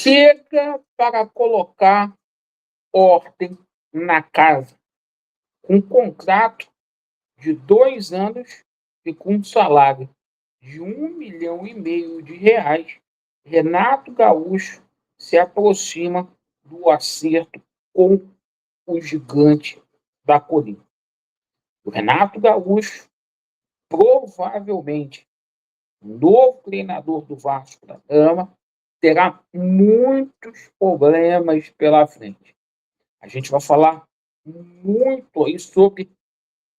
chega para colocar ordem na casa, com um contrato de 2 anos e com um salário de R$ 1,5 milhão. Renato Gaúcho se aproxima do acerto com o gigante da colina. O Renato Gaúcho, provavelmente, o novo treinador do Vasco da Gama, terá muitos problemas pela frente. A gente vai falar muito aí sobre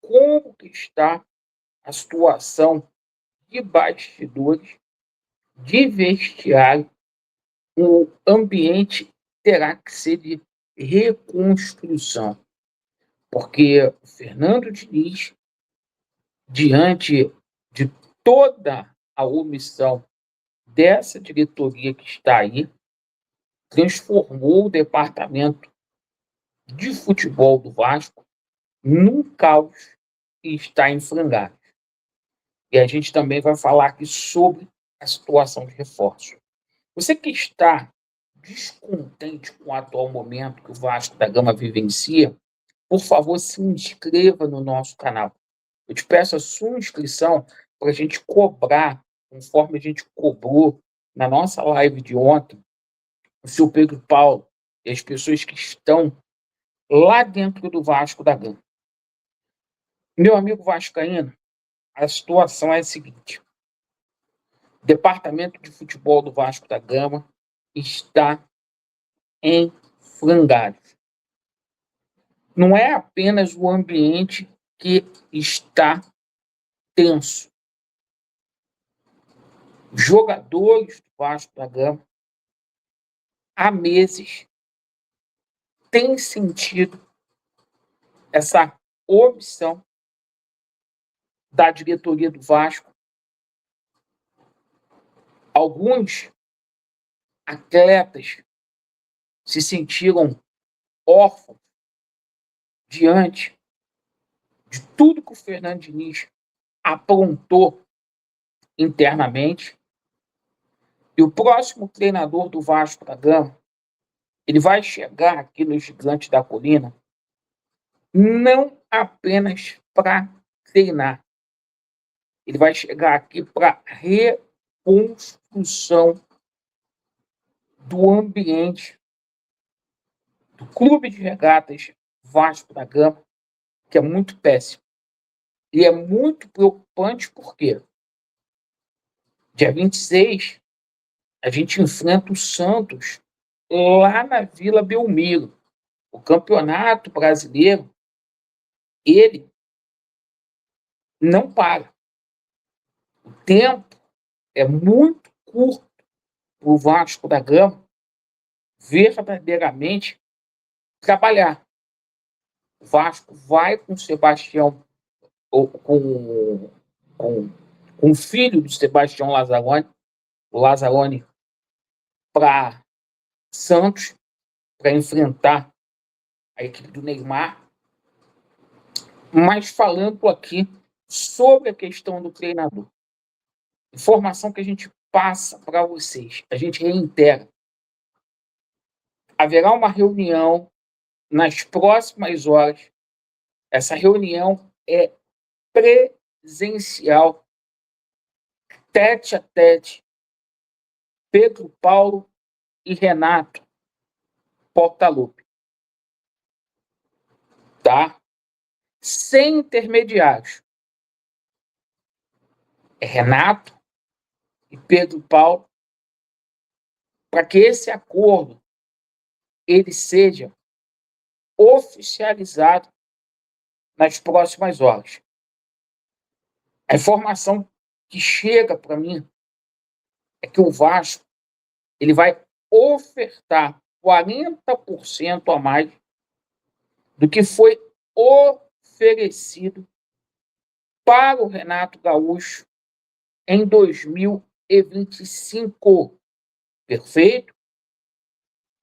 como que está a situação de bastidores, de vestiário. O ambiente terá que ser de reconstrução, porque o Fernando Diniz, diante de toda a omissão dessa diretoria que está aí, transformou o departamento de futebol do Vasco num caos que está em frangalhos. E a gente também vai falar aqui sobre a situação de reforço. Você que está descontente com o atual momento que o Vasco da Gama vivencia, por favor, se inscreva no nosso canal. Eu te peço a sua inscrição para a gente cobrar, conforme a gente cobrou na nossa live de ontem, o seu Pedro Paulo e as pessoas que estão lá dentro do Vasco da Gama. Meu amigo vascaíno, a situação é a seguinte: o departamento de futebol do Vasco da Gama está em frangalhos. Não é apenas o ambiente que está tenso. Jogadores do Vasco da Gama, há meses, têm sentido essa omissão da diretoria do Vasco. Alguns atletas se sentiram órfãos diante de tudo que o Fernando Diniz aprontou internamente. E o próximo treinador do Vasco da Gama, ele vai chegar aqui no Gigante da Colina não apenas para treinar. Ele vai chegar aqui para reconstrução do ambiente do Clube de Regatas Vasco da Gama, que é muito péssimo. E é muito preocupante porque dia 26 a gente enfrenta o Santos lá na Vila Belmiro. O Campeonato Brasileiro, ele não para. O tempo é muito curto para o Vasco da Gama verdadeiramente trabalhar. O Vasco vai com o Sebastião, ou com o filho do Sebastião Lazzaroni, o Lazzaroni, para Santos, para enfrentar a equipe do Neymar. Mas falando aqui sobre a questão do treinador, informação que a gente passa para vocês, a gente reitera: haverá uma reunião nas próximas horas. Essa reunião é presencial, tete a tete, Pedro Paulo e Renato Portaluppi, tá? Sem intermediários. É Renato e Pedro Paulo, para que esse acordo ele seja oficializado nas próximas horas. A informação que chega para mim é que o Vasco ele vai ofertar 40% a mais do que foi oferecido para o Renato Gaúcho em 2025. Perfeito?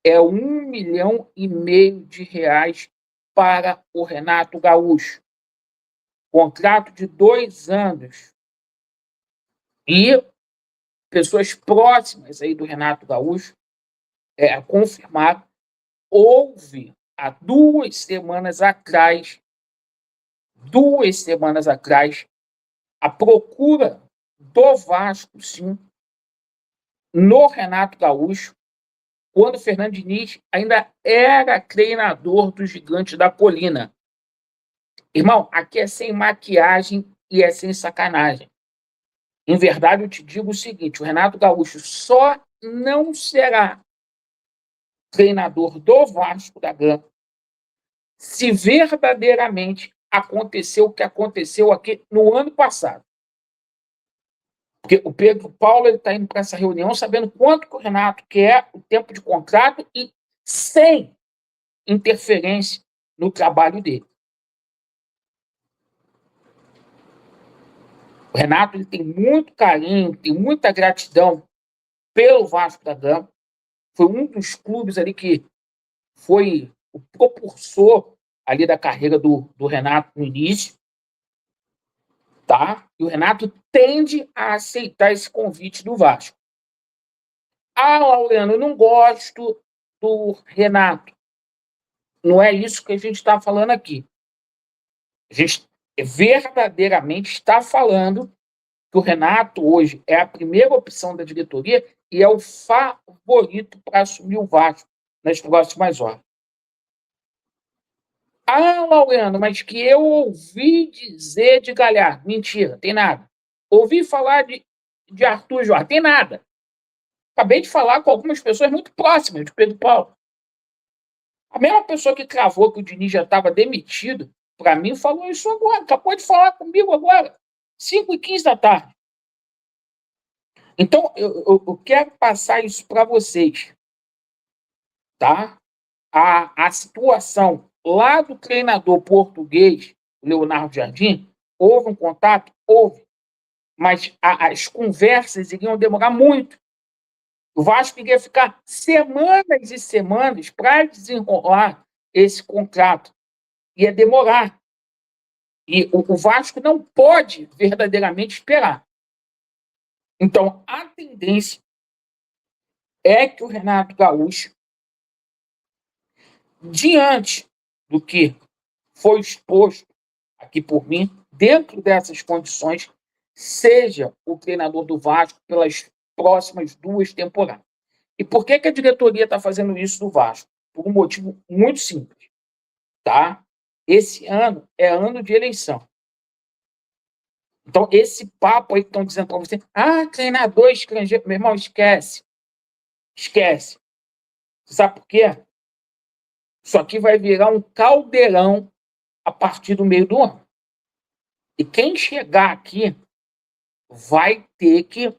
É R$ 1,5 milhão para o Renato Gaúcho. Contrato de 2 anos. E pessoas próximas aí do Renato Gaúcho confirmado. Houve há 2 semanas atrás, a procura do Vasco, sim, no Renato Gaúcho, quando o Fernando Diniz ainda era treinador do Gigante da Colina. Irmão, aqui é sem maquiagem e é sem sacanagem. Em verdade, eu te digo o seguinte, o Renato Gaúcho só não será treinador do Vasco da Gama se verdadeiramente aconteceu o que aconteceu aqui no ano passado. Porque o Pedro Paulo está indo para essa reunião sabendo quanto que o Renato quer o tempo de contrato e sem interferência no trabalho dele. O Renato ele tem muito carinho, tem muita gratidão pelo Vasco da Gama. Foi um dos clubes ali que foi o propulsor ali da carreira do Renato no início. Tá? E o Renato tende a aceitar esse convite do Vasco. Laureano, eu não gosto do Renato. Não é isso que a gente está falando aqui. A gente verdadeiramente está falando que o Renato hoje é a primeira opção da diretoria e é o favorito para assumir o Vasco nas próximas horas. Laureano, mas que eu ouvi dizer de Galhardo. Mentira, tem nada. Ouvi falar de Arthur Jorge, tem nada. Acabei de falar com algumas pessoas muito próximas de Pedro Paulo. A mesma pessoa que cravou que o Diniz já estava demitido, para mim, falou isso agora. Acabou de falar comigo agora. 5h15 da tarde. Então, eu quero passar isso para vocês. Tá? A situação lá do treinador português, Leonardo Jardim, houve um contato? Houve. Mas as conversas iriam demorar muito. O Vasco iria ficar semanas e semanas para desenrolar esse contrato. Ia demorar. E o Vasco não pode verdadeiramente esperar. Então, a tendência é que o Renato Gaúcho, diante do que foi exposto aqui por mim, dentro dessas condições, seja o treinador do Vasco pelas próximas 2 temporadas. E por que a diretoria está fazendo isso do Vasco? Por um motivo muito simples. Tá? Esse ano é ano de eleição. Então, esse papo aí que estão dizendo para você, treinador estrangeiro, meu irmão, esquece. Esquece. Você sabe por quê? Isso aqui vai virar um caldeirão a partir do meio do ano. E quem chegar aqui vai ter que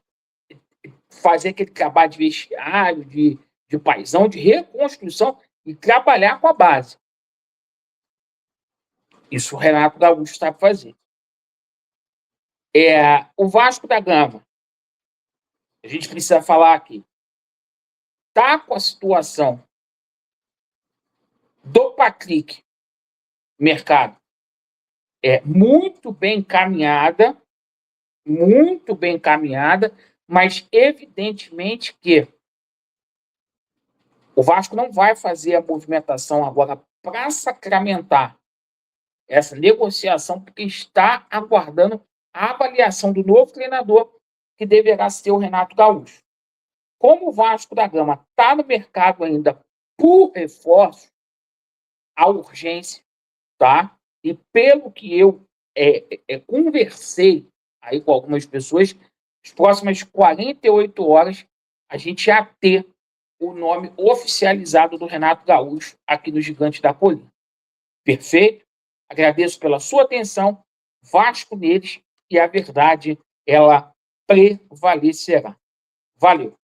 fazer aquele trabalho de vestiário, de paizão, de reconstrução e trabalhar com a base. Isso o Renato Gaúcho sabe fazer. O Vasco da Gama, a gente precisa falar aqui, está com a situação do Patrick mercado muito bem encaminhada, mas evidentemente que o Vasco não vai fazer a movimentação agora para sacramentar essa negociação, porque está aguardando a avaliação do novo treinador, que deverá ser o Renato Gaúcho. Como o Vasco da Gama está no mercado ainda por reforço, a urgência, tá? E pelo que eu conversei aí com algumas pessoas, as próximas 48 horas, a gente já ter o nome oficializado do Renato Gaúcho aqui no Gigante da Colina. Perfeito? Agradeço pela sua atenção. Vasco neles e a verdade, ela prevalecerá. Valeu!